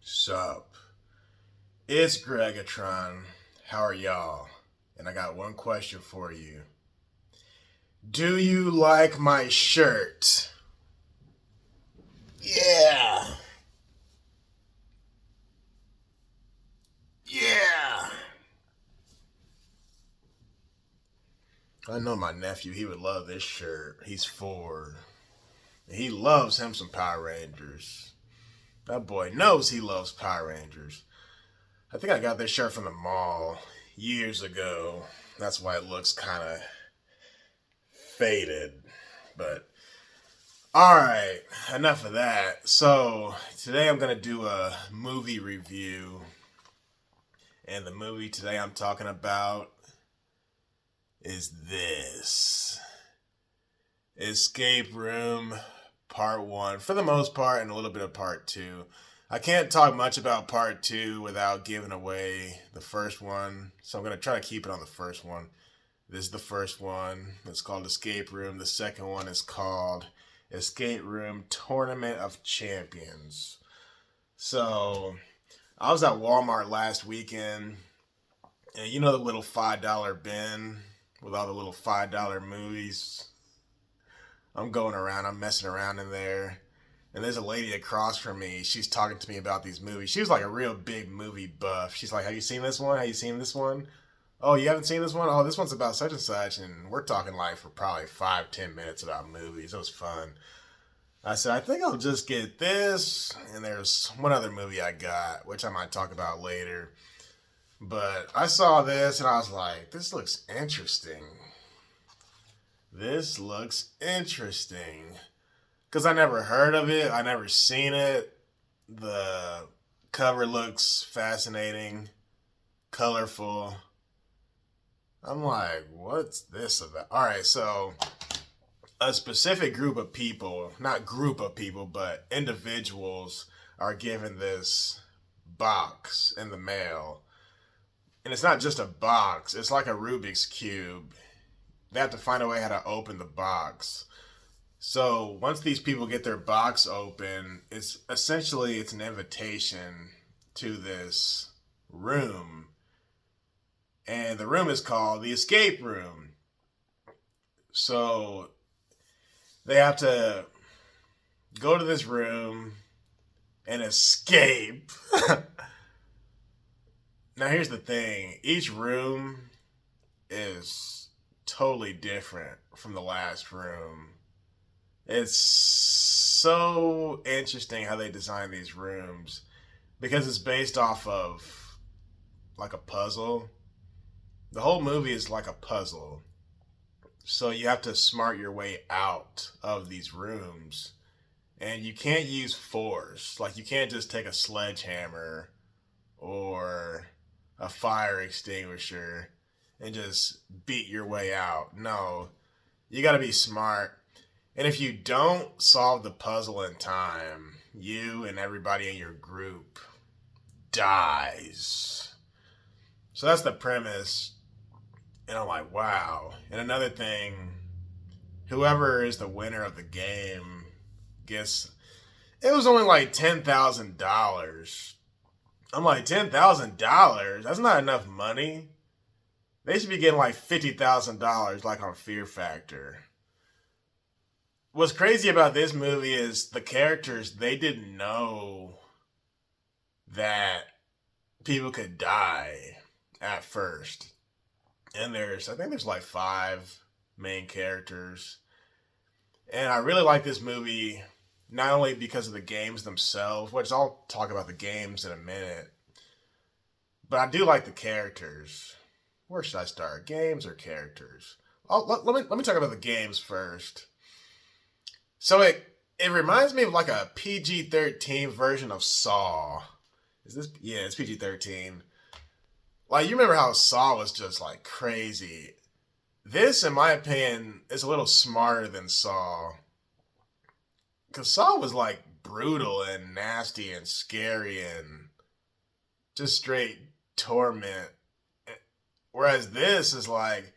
Sup? It's Greggatron. How are y'all? And I got one question for you. Do you like my shirt? Yeah. Yeah. I know my nephew, he would love this shirt. He's 4. He loves him some Power Rangers. That boy knows he loves Power Rangers. I think I got this shirt from the mall years ago. That's why it looks kind of faded. But alright, enough of that. So, today I'm going to do a movie review. And the movie today I'm talking about is this Escape Room Part 1, for the most part, and a little bit of Part 2. I can't talk much about Part 2 without giving away the first one, so I'm going to try to keep it on the first one. This is the first one. It's called Escape Room. The second one is called Escape Room Tournament of Champions. So, I was at Walmart last weekend, and you know the little $5 bin with all the little $5 movies? I'm going around, I'm messing around in there. And there's a lady across from me. She's talking to me about these movies. She was like a real big movie buff. She's like, have you seen this one? Have you seen this one? Oh, you haven't seen this one? Oh, this one's about such and such. And we're talking like for probably 5-10 minutes about movies. It was fun. I said, I think I'll just get this. And there's one other movie I got, which I might talk about later. But I saw this and I was like, this looks interesting. This looks interesting. Because I never heard of it. I never seen it. The cover looks fascinating. Colorful. I'm like, what's this about? Alright, so a specific group of people, not group of people, but individuals are given this box in the mail. And it's not just a box. It's like a Rubik's Cube. They have to find a way how to open the box. So once these people get their box open, it's an invitation to this room. And the room is called the Escape Room. So they have to go to this room and escape. Now here's the thing. Each room is totally different from the last room. It's so interesting how they design these rooms because it's based off of like a puzzle. The whole movie is like a puzzle. So you have to smart your way out of these rooms. And you can't use force. Like you can't just take a sledgehammer or a fire extinguisher and just beat your way out. No, you got to be smart. And if you don't solve the puzzle in time, you and everybody in your group dies. So that's the premise. And I'm like, wow. And another thing, whoever is the winner of the game gets, it was only like $10,000. I'm like, $10,000? That's not enough money. They should be getting like $50,000 like on Fear Factor. What's crazy about this movie is the characters, they didn't know that people could die at first. And I think there's like 5 main characters. And I really like this movie, not only because of the games themselves, which I'll talk about the games in a minute, but I do like the characters. Where should I start? Games or characters? Let me talk about the games first. So it reminds me of like a PG-13 version of Saw. Yeah, it's PG-13. Like, you remember how Saw was just like crazy. This, in my opinion, is a little smarter than Saw. Because Saw was like brutal and nasty and scary and just straight torment. Whereas this is like,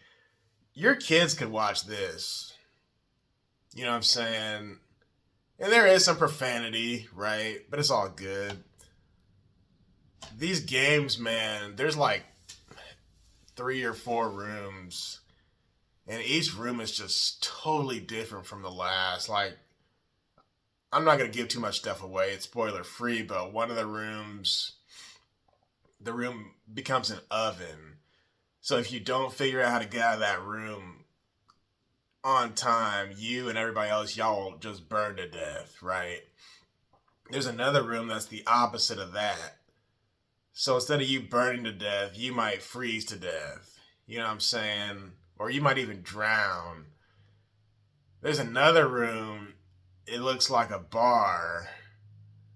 your kids could watch this. You know what I'm saying? And there is some profanity, right? But it's all good. these games, man, there's like 3 or 4 rooms, and each room is just totally different from the last. Like, I'm not gonna give too much stuff away. It's spoiler free, but one of the rooms, the room becomes an oven. So if you don't figure out how to get out of that room on time, you and everybody else, y'all will just burn to death, right? There's another room that's the opposite of that. So instead of you burning to death, you might freeze to death. You know what I'm saying? Or you might even drown. There's another room, it looks like a bar,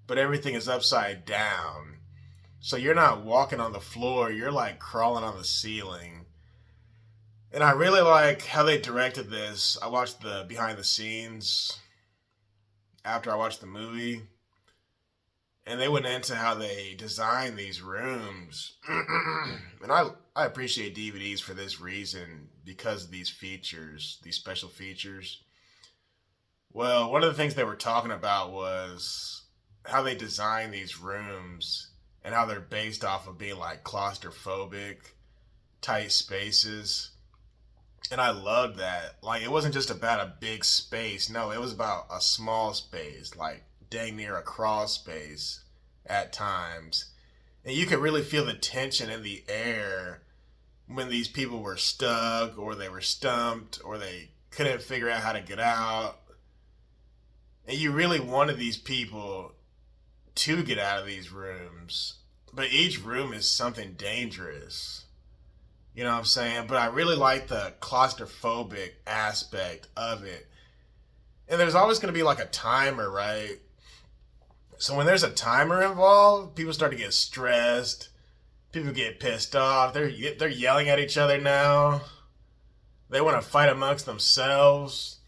but everything is upside down. So you're not walking on the floor, you're like crawling on the ceiling. And I really like how they directed this. I watched the behind the scenes after I watched the movie. And they went into how they designed these rooms. And I appreciate DVDs for this reason, because of these features, these special features. Well, one of the things they were talking about was how they design these rooms and how they're based off of being like claustrophobic, tight spaces. And I loved that. Like, it wasn't just about a big space. No, it was about a small space, like dang near a crawl space at times. And you could really feel the tension in the air when these people were stuck or they were stumped or they couldn't figure out how to get out. And you really wanted these people to get out of these rooms. But each room is something dangerous. You know what I'm saying? But I really like the claustrophobic aspect of it. And there's always going to be like a timer, right? So when there's a timer involved, people start to get stressed. People get pissed off. They're yelling at each other now. They want to fight amongst themselves.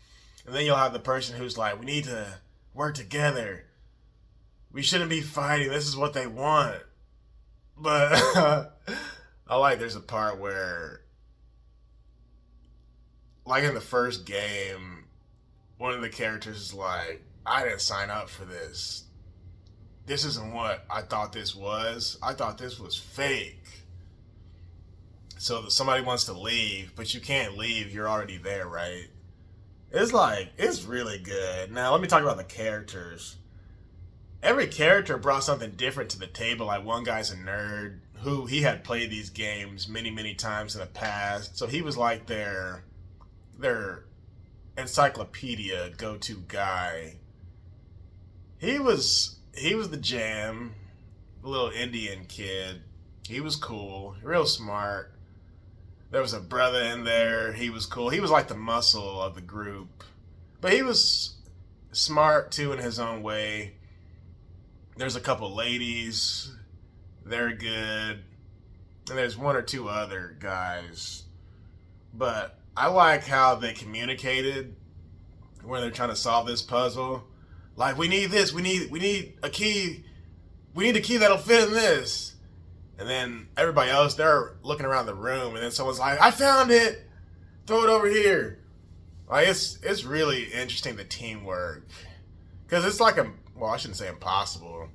And then you'll have the person who's like, we need to work together. We shouldn't be fighting. This is what they want. But I like there's a part where, like in the first game, one of the characters is like, I didn't sign up for this. This isn't what I thought this was. I thought this was fake. So somebody wants to leave, but you can't leave. You're already there, right? It's really good. Now, let me talk about the characters. Every character brought something different to the table. Like, one guy's a nerd who he had played these games many, many times in the past. So he was like their encyclopedia go-to guy. He was the jam, the little Indian kid. He was cool, real smart. There was a brother in there. He was cool. He was like the muscle of the group. But he was smart, too, in his own way. There's a couple ladies. They're good. And there's 1 or 2 other guys. But I like how they communicated when they're trying to solve this puzzle. Like, we need this. We need a key. We need a key that'll fit in this. And then everybody else, they're looking around the room, and then someone's like, I found it! Throw it over here. Like, it's really interesting, the teamwork. Because it's like I shouldn't say impossible,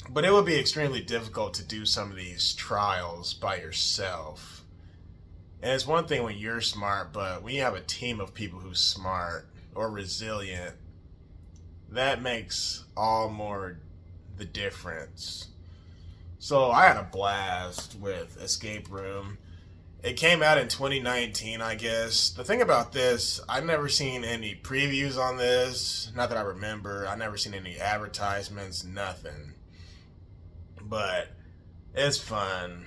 but it would be extremely difficult to do some of these trials by yourself. And it's one thing when you're smart, but when you have a team of people who's smart or resilient, that makes all more the difference. So I had a blast with Escape Room. It came out in 2019, I guess. The thing about this, I've never seen any previews on this. Not that I remember. I've never seen any advertisements, nothing. But it's fun.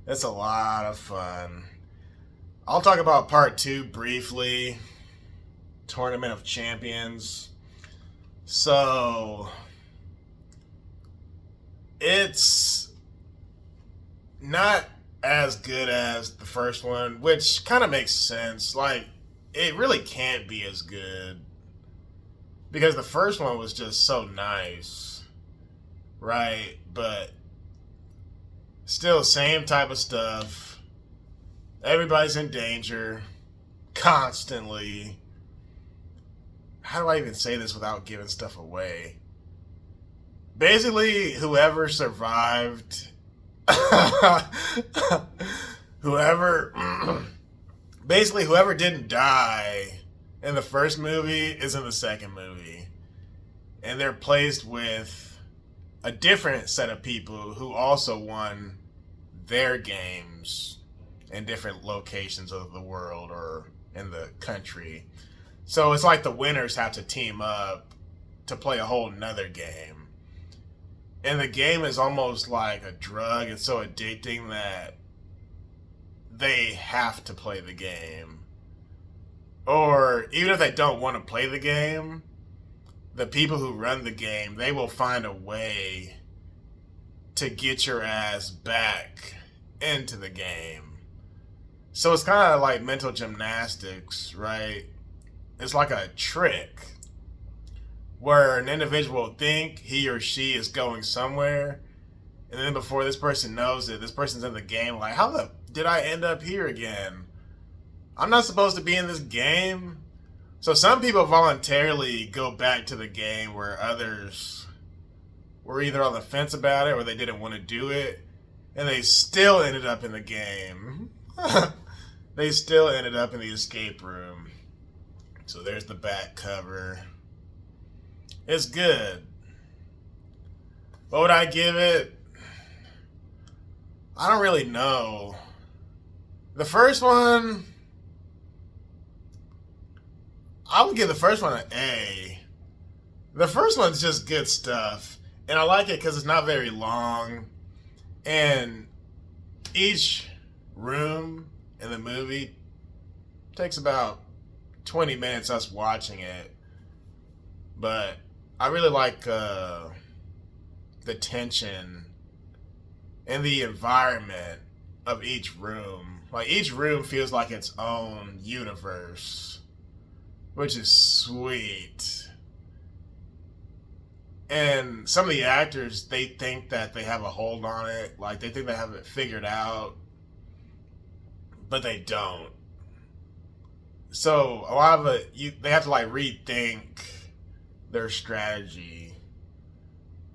It's a lot of fun. I'll talk about part 2 briefly. Tournament of Champions. So it's not as good as the first one, which kind of makes sense. Like, it really can't be as good because the first one was just so nice, right? But still, same type of stuff. Everybody's in danger constantly. How do I even say this without giving stuff away? Basically, whoever survived, whoever, basically whoever didn't die in the first movie is in the second movie, and they're placed with a different set of people who also won their games in different locations of the world or in the country. So it's like the winners have to team up to play a whole nother game. And the game is almost like a drug. It's so addicting that they have to play the game. Or even if they don't want to play the game, the people who run the game, they will find a way to get your ass back into the game. So it's kind of like mental gymnastics, right? It's like a trick where an individual will think he or she is going somewhere, and then before this person knows it, this person's in the game like, how the did I end up here again? I'm not supposed to be in this game. So some people voluntarily go back to the game where others were either on the fence about it or they didn't want to do it, and they still ended up in the game. They still ended up in the escape room. So there's the back cover. It's good. What would I give it? I don't really know. The first one, I would give the first one an A. The first one's just good stuff. And I like it because it's not very long. And each room in the movie takes about 20 minutes us watching it. But I really like the tension and the environment of each room. Like each room feels like its own universe, which is sweet. And some of the actors, they think that they have a hold on it. Like they think they have it figured out, but they don't. So a lot of it, they have to like rethink their strategy.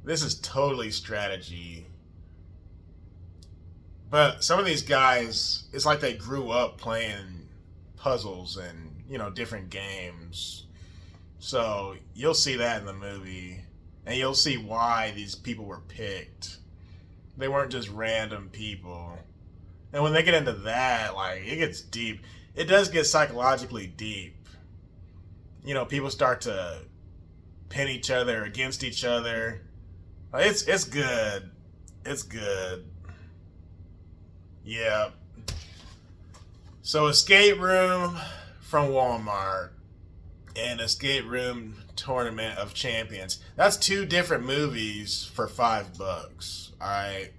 This is totally strategy. But some of these guys, it's like they grew up playing puzzles and, different games. So you'll see that in the movie. And you'll see why these people were picked. They weren't just random people. And when they get into that, like, it gets deep. It does get psychologically deep. People start to pin each other against each other. It's good. It's good. Yeah. So Escape Room from Walmart and Escape Room Tournament of Champions. That's two different movies for $5. Alright.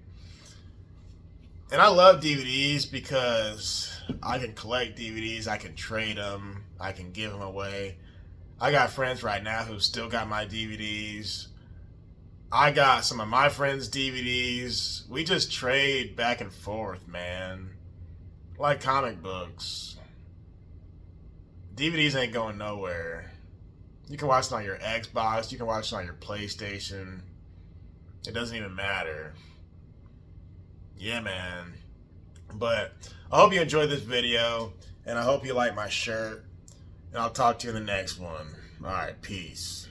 And I love DVDs because I can collect DVDs, I can trade them, I can give them away. I got friends right now who still got my DVDs. I got some of my friends' DVDs. We just trade back and forth, man. Like comic books. DVDs ain't going nowhere. You can watch it on your Xbox. You can watch it on your PlayStation. It doesn't even matter. Yeah, man. But I hope you enjoyed this video. And I hope you like my shirt. And I'll talk to you in the next one. Alright, peace.